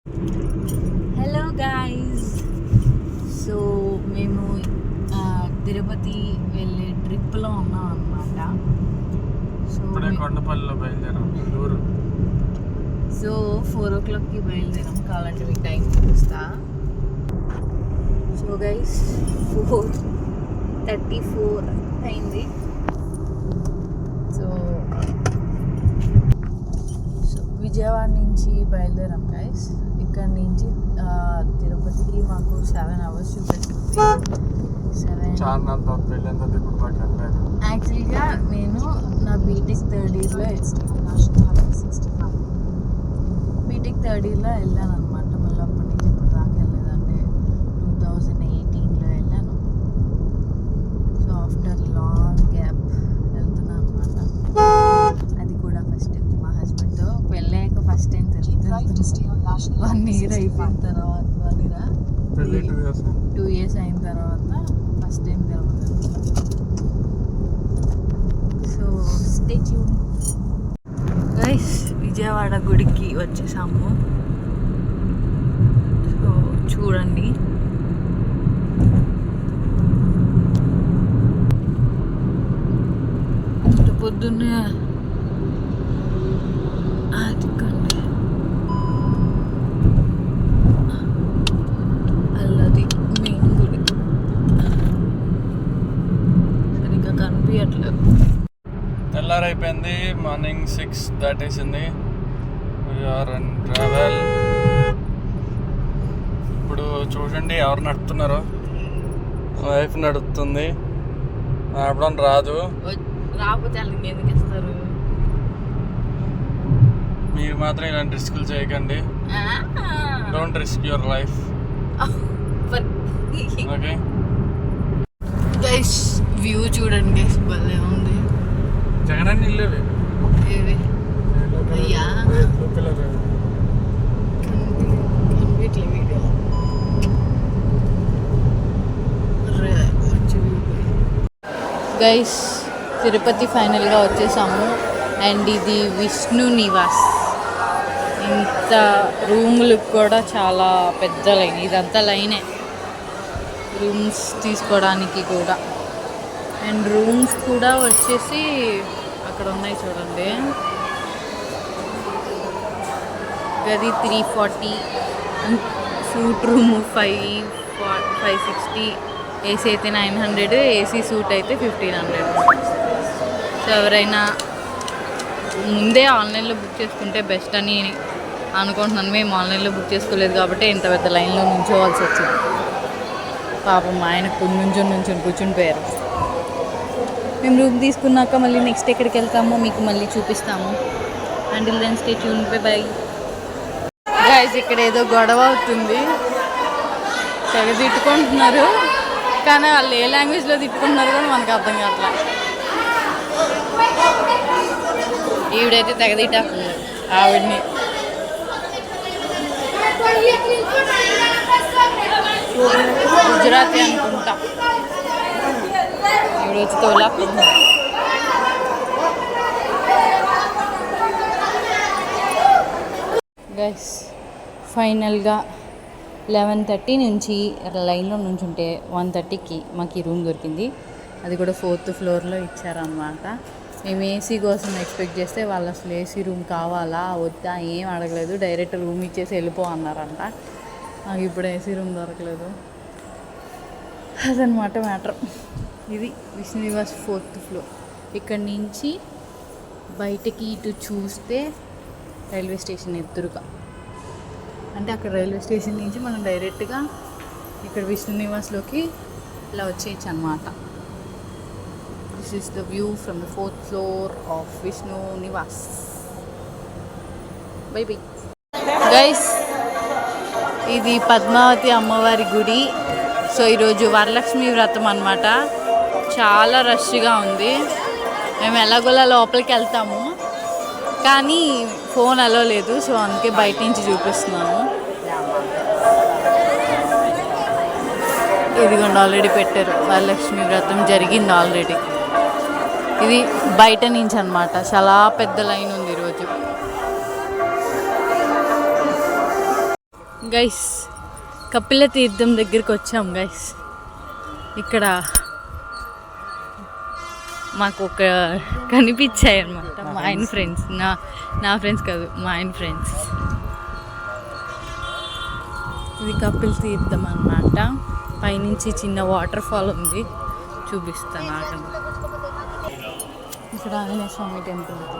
Hello guys, so మేము తిరుపతి వెళ్ళే ట్రిప్లో ఉన్నాం అన్నమాట. సో ఇప్పుడే కొండపల్లిలో బయలుదేరాం. దూరం. సో 4 o'clockకి బయలుదేరాం. కావాలంటే మీకు టైం చూపిస్తా. సో గైస్ 4:34 అయింది. సో విజయవాడ నుంచి బయలుదేరాం గైస్. ఇక్కడ నుంచి తిరుపతికి మాకు 7 hours చూపిస్తుంది. యాక్చువల్గా నేను నా బీటెక్ థర్డ్ ఇయర్లో వెళ్ళాను అనమాట. మళ్ళీ అప్పటి నుంచి ఇప్పుడు దాకా వెళ్ళలేదంటే 2018లో వెళ్ళాను. సో ఆఫ్టర్ లాంగ్ గ్యాప్ వెళ్తున్నాను అనమాట. అది కూడా ఫస్ట్ మా హస్బెండ్తో వెళ్ళాక ఫస్ట్ టైం తెలుస్తుంది. 1 year అయిపోయిన తర్వాత 2 years అయిన తర్వాత ఫస్ట్ టైం తిరుగుతుంది. So stay tune guys. Vijayawada గుడికి వచ్చేసాము. సో చూడండి, పొద్దున్నే అదికండి అల్లది మెయిన్ గుడి సరిగ్గా కనిపించట్లేదు. తెల్లారైపోయింది. మార్నింగ్ 6 దాటేసింది. ట్రావెల్ ఇప్పుడు చూడండి ఎవరు నడుపుతున్నారో. వైఫ్ నడుపుతుంది. నడపడం రాదు. రాకపోతే వాళ్ళకి ఎందుకు ఇస్తారు? మీరు మాత్రం ఇలాంటి రిస్కులు చేయకండి. Don't risk your life. Okay guys, view చూడండి గైస్, భలే ఉంది. జగనాన్ని ఇల్లేవి ఏవి అయ్యా కనిపించలే వీడియో. గైస్, తిరుపతి ఫైనల్గా వచ్చేసాము. అండ్ ఇది విష్ణు నివాస్. ఇంత రూములు కూడా చాలా పెద్ద లైన్. ఇదంతా లైనే రూమ్స్ తీసుకోవడానికి కూడా. అండ్ రూమ్స్ కూడా వచ్చేసి అక్కడ ఉన్నాయి చూడండి. గది 340, సూట్ రూము 560, ఏసీ అయితే 900, ఏసీ సూట్ అయితే 1500. సో ఎవరైనా ముందే ఆన్లైన్లో బుక్ చేసుకుంటే బెస్ట్ అని అనుకుంటున్నాను. మేము ఆన్లైన్లో బుక్ చేసుకోలేదు కాబట్టి ఇంత పెద్ద లైన్లో నుంచోవాల్సి వచ్చింది. పాపం ఆయన నుంచొని కూర్చుని. మేము రూమ్ తీసుకున్నాక మళ్ళీ నెక్స్ట్ ఎక్కడికి వెళ్తామో మీకు మళ్ళీ చూపిస్తాము. Until then stay tuned. Bye guys. ఇక్కడ ఏదో గొడవ అవుతుంది, తెగ తిట్టుకుంటున్నారు. కానీ వాళ్ళు ఏ లాంగ్వేజ్లో తిట్టుకుంటున్నారు కూడా మనకు అర్థం కావట్లా. ఈవిడైతే తెగ తిట్టేస్తున్నారు ఆవిడ్ని. గుజరాతీ అనుకుంటా. ఈవిడ వచ్చి తోలాకుంటున్నారు. గైస్, ఫైనల్గా 11:30 నుంచి లైన్లో నుంచుంటే 1:30కి మాకు ఈ రూమ్ దొరికింది. అది కూడా 4th floorలో ఇచ్చారన్నమాట. మేము ఏసీ కోసం ఎక్స్పెక్ట్ చేస్తే వాళ్ళు అసలు ఏసీ రూమ్ కావాలా వద్దా ఏం అడగలేదు. డైరెక్ట్ రూమ్ ఇచ్చేసి వెళ్ళిపో అన్నారంట. నాకు ఇప్పుడు ఏసీ రూమ్ దొరకలేదు. అదనమాట మ్యాటర్. ఇది విష్ణు నివాస్ 4th floor. ఇక్కడ నుంచి బయటకి ఇటు చూస్తే రైల్వే స్టేషన్ ఎదురుగా. అంటే అక్కడ రైల్వే స్టేషన్ నుంచి మనం డైరెక్ట్గా ఇక్కడ విష్ణు నివాస్లోకి ఇలా వచ్చేయచ్చు అనమాట. This is the view from the 4th floor of Vishnu Nivas. By bye guys. ఇది పద్మావతి అమ్మవారి గుడి. సో ఈరోజు వరలక్ష్మి వ్రతం అనమాట. చాలా రష్గా ఉంది. మేము ఎలాగోలా లోపలికి వెళ్తాము, కానీ ఫోన్ అలో లేదు. సో అందుకే బయట నుంచి చూపిస్తున్నాను. ఇదిగోండి, ఆల్రెడీ పెట్టారు. వరలక్ష్మి వ్రతం జరిగింది ఆల్రెడీ. ఇది బయట నుంచి అనమాట. చాలా పెద్ద లైన్ ఉంది ఈరోజు. గైస్ కపిల తీర్థం దగ్గరికి వచ్చాం గైస్. ఇక్కడ మాకు ఒక కనిపించాయి అనమాట మా ఆయన ఫ్రెండ్స్. నా ఫ్రెండ్స్ కాదు, మా ఆయన ఫ్రెండ్స్. ఇది కపిల్ తీర్థం అన్నమాట. పైనుంచి చిన్న వాటర్ ఫాల్ ఉంది, చూపిస్తాను ఆగండి. ఇక్కడ ఆంజనేయ స్వామి టెంపుల్ ఇది.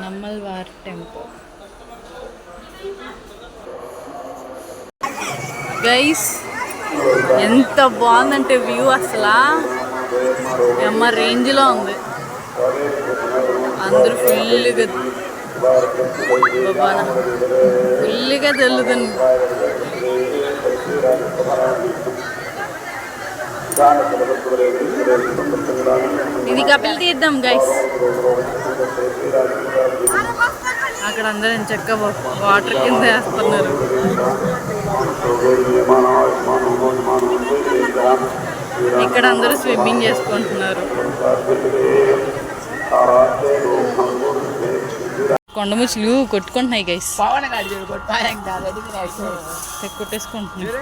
నమ్మల్వార్ టెంపుల్. గైస్ ఎంత బాగుందంటే వ్యూ అసలు ఎమ్మ రేంజ్లో ఉంది. అందరూ ఫుల్గా తెలుగుతుంది. ఇది కపిల్ తీర్థం గైస్. అక్కడ అందరూ చక్కగా వాటర్ కింద వేస్తున్నారు. ఇక్కడ అందరూ స్విమ్మింగ్ చేసుకుంటున్నారు. కొండముచ్చులు కొట్టుకుంటున్నాయి గైస్, కొట్టేసుకుంటున్నాయి.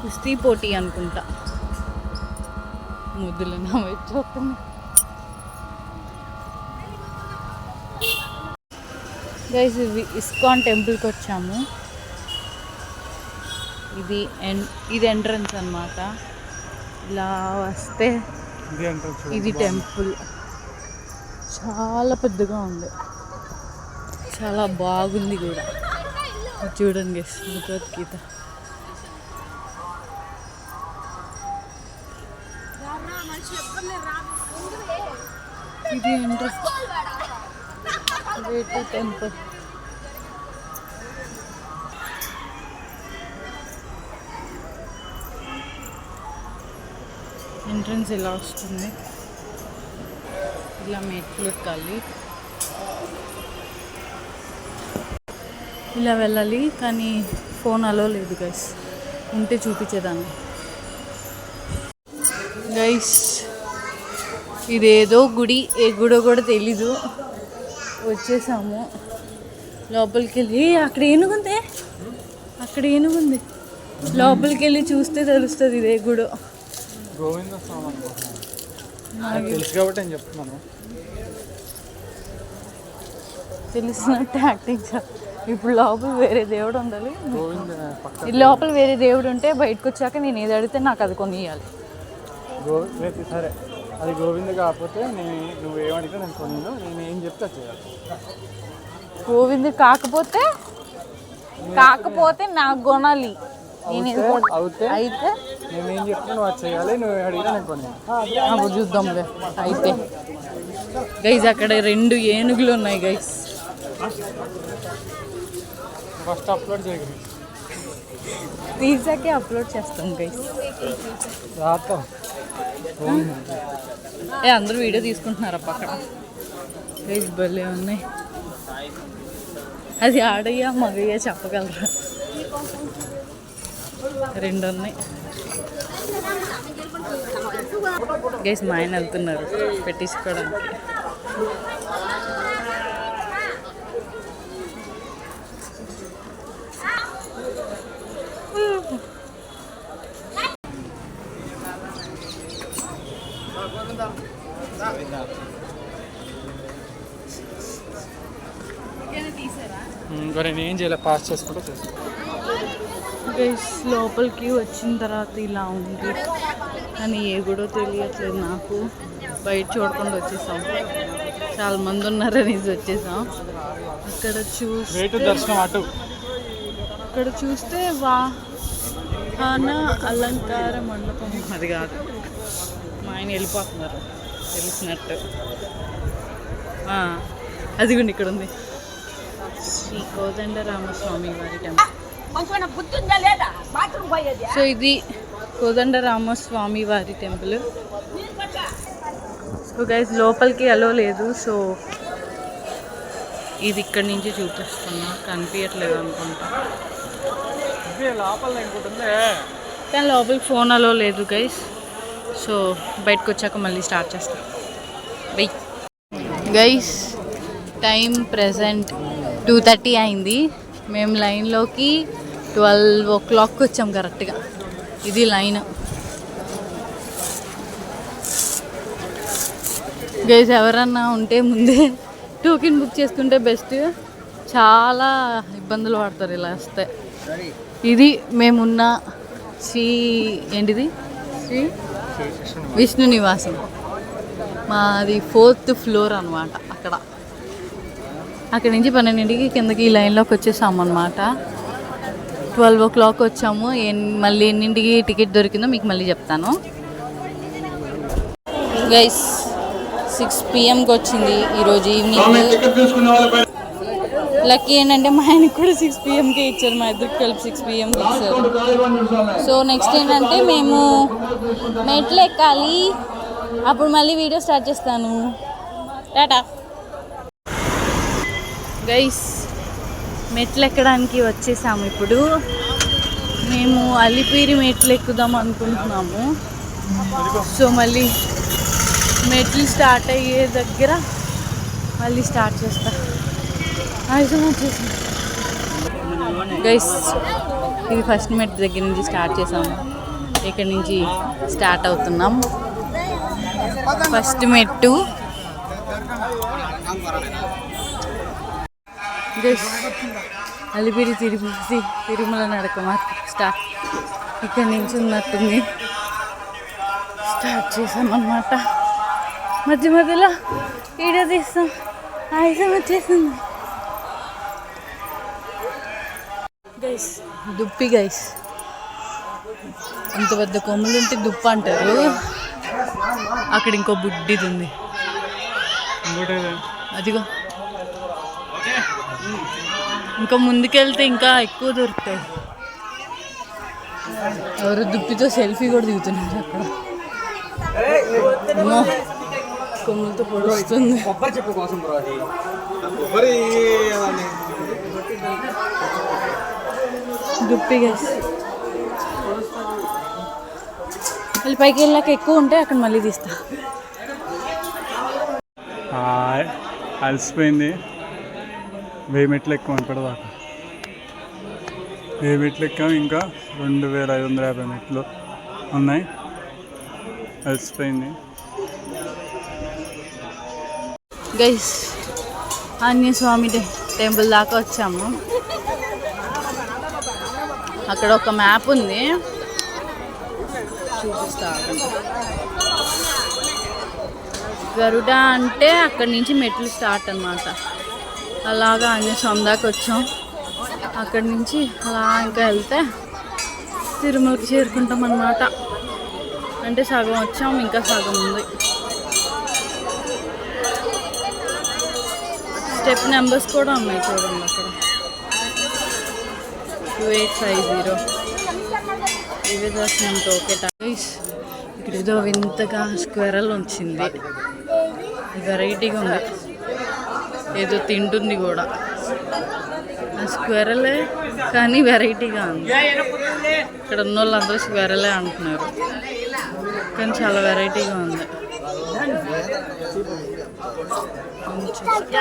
కుస్తీ పోటీ అనుకుంటా. ముద్దులు నా వైపు చూస్తున్నాయి. గైస్ ఇస్కాన్ టెంపుల్కి వచ్చాము. ఇది ఎంట్రన్స్ అన్నమాట. ఇలా వస్తే ఇది టెంపుల్. చాలా పెద్దగా ఉంది, చాలా బాగుంది కూడా. చూడండి గైస్, భగవద్గీత. ఇది ఎంట్రన్స్ టెంపుల్. ఎంట్రన్స్ ఇలా వస్తుంది, ఇలా మెట్లు ఎక్కాలి, ఇలా వెళ్ళాలి. కానీ ఫోన్ అలో లేదు గైస్, ఉంటే చూపించేదాన్ని. గైస్ ఇదేదో గుడి, ఏ గుడో కూడా తెలీదు. వచ్చేసాము లోపలికి వెళ్ళి. అక్కడ ఏనుగుంది, అక్కడ ఏనుగుంది. లోపలికి వెళ్ళి చూస్తే తెలుస్తుంది ఇదే గుడో. గోవింద స్వామి తెలుసు కాబట్టి నేను చెప్తున్నాను. తెలిసినట్టు యాక్టింగ్. ఇప్పుడు లోపల వేరే దేవుడు ఉండాలి. లోపల వేరే దేవుడు ఉంటే బయటకు వచ్చాక నేను ఏది అడిగితే నాకు అది కొనియాలి. సరే, అది గోవింద కాకపోతే నువ్వు ఏమడిగితే నేను కొనిను. నేను ఏం చెప్తే చేయాలి. గోవింద కాకపోతే నాకు కొనాలి. అయితే నేనేం చెప్తే నువ్వు అది చేయాలి. నువ్వు అడిగితే నేను కొనియాలి. అప్పుడు చూద్దాంలే. అయితే గైస్ అక్కడ 2 ఏనుగులు ఉన్నాయి గైస్. ఫస్ట్ అప్లోడ్ చేయగలి తీసాకే అప్లోడ్ చేస్తాం గైస్. అందరూ వీడియో తీసుకుంటున్నారు అక్కడ. గైస్ భలే ఉన్నాయి. అది ఆడయ్యా మగయ్యా చెప్పగలరా? 2 ఉన్నాయి గైస్. మా ఆయన వెళ్తున్నారు పెట్టించుకోవడానికి. ఇంకా నేను ఏం చేయాలి, పాస్ చేసుకుంటూ చేస్తాను. గైస్ లోపలికి వచ్చిన తర్వాత ఇలా ఉంది, కానీ ఏ గుడో తెలియట్లేదు నాకు. బయట చూడకుండా వచ్చేసాం, చాలా మంది ఉన్నారనేసి వచ్చేసాం. అక్కడ అక్కడ చూస్తే వాహన అలంకార మండపం. అది కాదు, మా ఆయన వెళ్ళిపోతున్నారు తెలిసినట్టు. అది కూడా ఇక్కడ ఉంది, శ్రీ కోదండరామస్వామి వారి టెంపుల్. సో ఇది కోదండరామస్వామి వారి టెంపుల్. సో గైస్ లోపలికి అలో లేదు. సో ఇది ఇక్కడి నుంచి చూపిస్తున్నా, కనిపించట్లేదు అనుకుంటా. కానీ లోపలికి ఫోన్ అలో లేదు గైస్. సో బయటకు వచ్చాక మళ్ళీ స్టార్ట్ చేస్తాం. Bye guys. టైం ప్రెజెంట్ 2:30 అయింది. మేము లైన్లోకి 12 o'clock వచ్చాం కరెక్ట్గా. ఇది లైన్ గైస్. ఎవరన్నా ఉంటే ముందే టోకెన్ బుక్ చేసుకుంటే బెస్ట్. చాలా ఇబ్బందులు పడతారు ఇలా వస్తే. ఇది మేమున్న ఏంటిది శ్రీ విష్ణు నివాసం. మాది 4th floor అనమాట. అక్కడి నుంచి 12కి కిందకి ఈ లైన్లోకి వచ్చేసాము అనమాట. 12 o'clock వచ్చాము. మళ్ళీ ఎన్నింటికి టికెట్ దొరికిందో మీకు మళ్ళీ చెప్తాను గైస్. 6 PM వచ్చింది ఈరోజు ఈవినింగ్. లక్కీ ఏంటంటే మా ఆయనకి కూడా 6 PMకే ఇచ్చారు. మా ఇద్దరికి కలిపి 6 PMకి ఇచ్చారు. సో నెక్స్ట్ ఏంటంటే మేము మెట్లు ఎక్కాలి. అప్పుడు మళ్ళీ వీడియో స్టార్ట్ చేస్తాను. టాటా గైస్. మెట్లు ఎక్కడానికి వచ్చేసాము. ఇప్పుడు మేము అలిపిరి మెట్లు ఎక్కుదాం అనుకుంటున్నాము. సో మళ్ళీ మెట్లు స్టార్ట్ అయ్యే దగ్గర మళ్ళీ స్టార్ట్ చేస్తా. వచ్చేసి గైస్, ఇది ఫస్ట్ మెట్ దగ్గర నుంచి స్టార్ట్ చేసాము. ఇక్కడ నుంచి స్టార్ట్ అవుతున్నాం. ఫస్ట్ మెట్టు గైస్. అలిపిరి తిరుమల నడక స్టార్ట్. ఇక్కడ నుంచి ఉన్నట్టుంది. స్టార్ట్ చేసామన్నమాట. మధ్య మధ్యలో వీడియో తీస్తాం. ఆయుధం వచ్చేసింది గైస్. దుప్పి గైస్. ఇంత పెద్ద కొమ్ములు ఉంటే దుప్ప అంటారు. అక్కడ ఇంకో బుడ్డిది ఉంది, అదిగో. ఇంకా ముందుకెళ్తే ఇంకా ఎక్కువ దొరుకుతాయి. ఎవరు దుప్పితో సెల్ఫీ కూడా దిగుతున్నారు అక్కడ. కొమ్ములతో పొడుస్తుంది. దుప్పి గైస్. మళ్ళీ పైకి వెళ్ళాక ఎక్కువ ఉంటే అక్కడ మళ్ళీ తీస్తా. అలసిపోయింది. 1000 మెట్లు ఎక్కువ ఇప్పటిదాకా. 1000 మెట్లు ఎక్కాం. ఇంకా 2550 మెట్లు ఉన్నాయి. అలసిపోయింది గైస్. ఆంజనేయ స్వామి టెంపుల్ దాకా వచ్చాము. అక్కడ ఒక మ్యాప్ ఉంది, చూపిస్తా. గరుడ అంటే అక్కడి నుంచి మెట్లు స్టార్ట్ అన్నమాట. అలాగా ఆంజనేయ స్వామి దాకా వచ్చాం. అక్కడి నుంచి అలా ఇంకా వెళ్తే తిరుమలకి చేరుకుంటాం అన్నమాట. అంటే సగం వచ్చాం, ఇంకా సగం ఉంది. స్టెప్ నెంబర్స్ కూడా ఉన్నాయి చూడండి అక్కడ. 2850 ఇవే దర్శనం టోకెట్. ఇక్కడ ఏదో వింతగా స్క్వెరల్ వచ్చింది. వెరైటీగా ఉంది. ఏదో తింటుంది కూడా ఆ స్క్వెరలే, కానీ వెరైటీగా ఉంది. ఇక్కడ ఉన్న వాళ్ళందరూ స్క్వెరలే అంటున్నారు, కానీ చాలా వెరైటీగా ఉంది.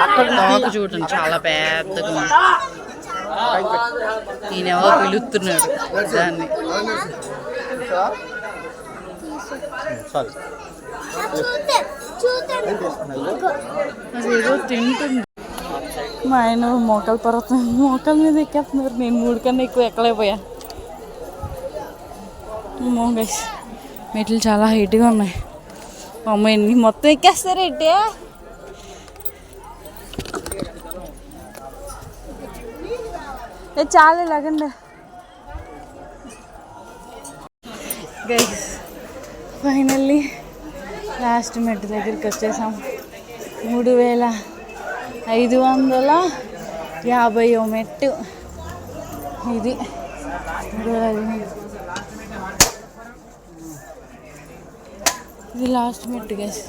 అక్కడ తాకు చూడండి, చాలా పెద్దగా ఉంది. ఈయనేవో పిలుస్తున్నాడు దాన్ని. అదేదో తింటుంది. మా ఆయన మోకాలు పర్వతం మోకాల మీద ఎక్కేస్తున్నారు. నేను 3 కన్నా ఎక్కువ ఎక్కలేకపోయా. గైస్, మెట్లు చాలా హైట్గా ఉన్నాయి. అమ్మాయిని మొత్తం ఎక్కేస్తారేంటి? చాలా ఇలాగండి గైస్. ఫైనల్లీ లాస్ట్ మెట్టు దగ్గరికి వచ్చేసాం. 3550 మెట్టు ఇది. 3500 ఇది లాస్ట్ మెట్టు గైస్.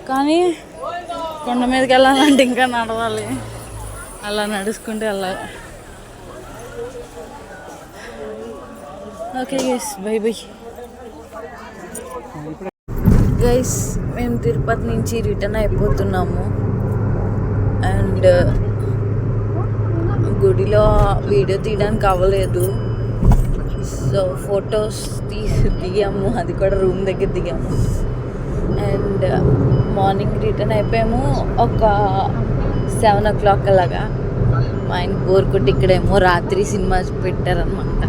కానీ కొండ మీదకి వెళ్ళాలంటే ఇంకా నడవాలి, అలా నడుచుకుంటూ వెళ్ళాలి. Okay guys, by bye guys. మేము తిరుపతి నుంచి రిటర్న్ అయిపోతున్నాము. అండ్ గుడిలో వీడియో తీయడానికి అవ్వలేదు, సో ఫొటోస్ దిగాము, అది కూడా రూమ్ దగ్గర దిగాము. అండ్ మార్నింగ్ రిటర్న్ అయిపోయాము ఒక 7 o'clock అలాగా. మా ఆయన బోర్ కొట్టి ఇక్కడేమో రాత్రి సినిమా పెట్టారనమాట.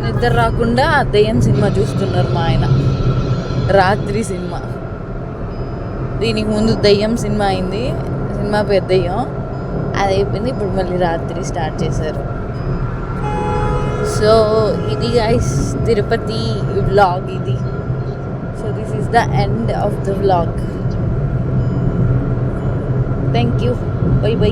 నిద్ర రాకుండా దెయ్యం సినిమా చూస్తున్నారు మా ఆయన, రాత్రి సినిమా. దీనికి ముందు దెయ్యం సినిమా అయింది, సినిమా పేరు దెయ్యం, అది అయిపోయింది. ఇప్పుడు మళ్ళీ రాత్రి స్టార్ట్ చేశారు. సో ఇది గైస్ తిరుపతి వ్లాగ్ ఇది. So this is the end of the vlog. Thank you, by by.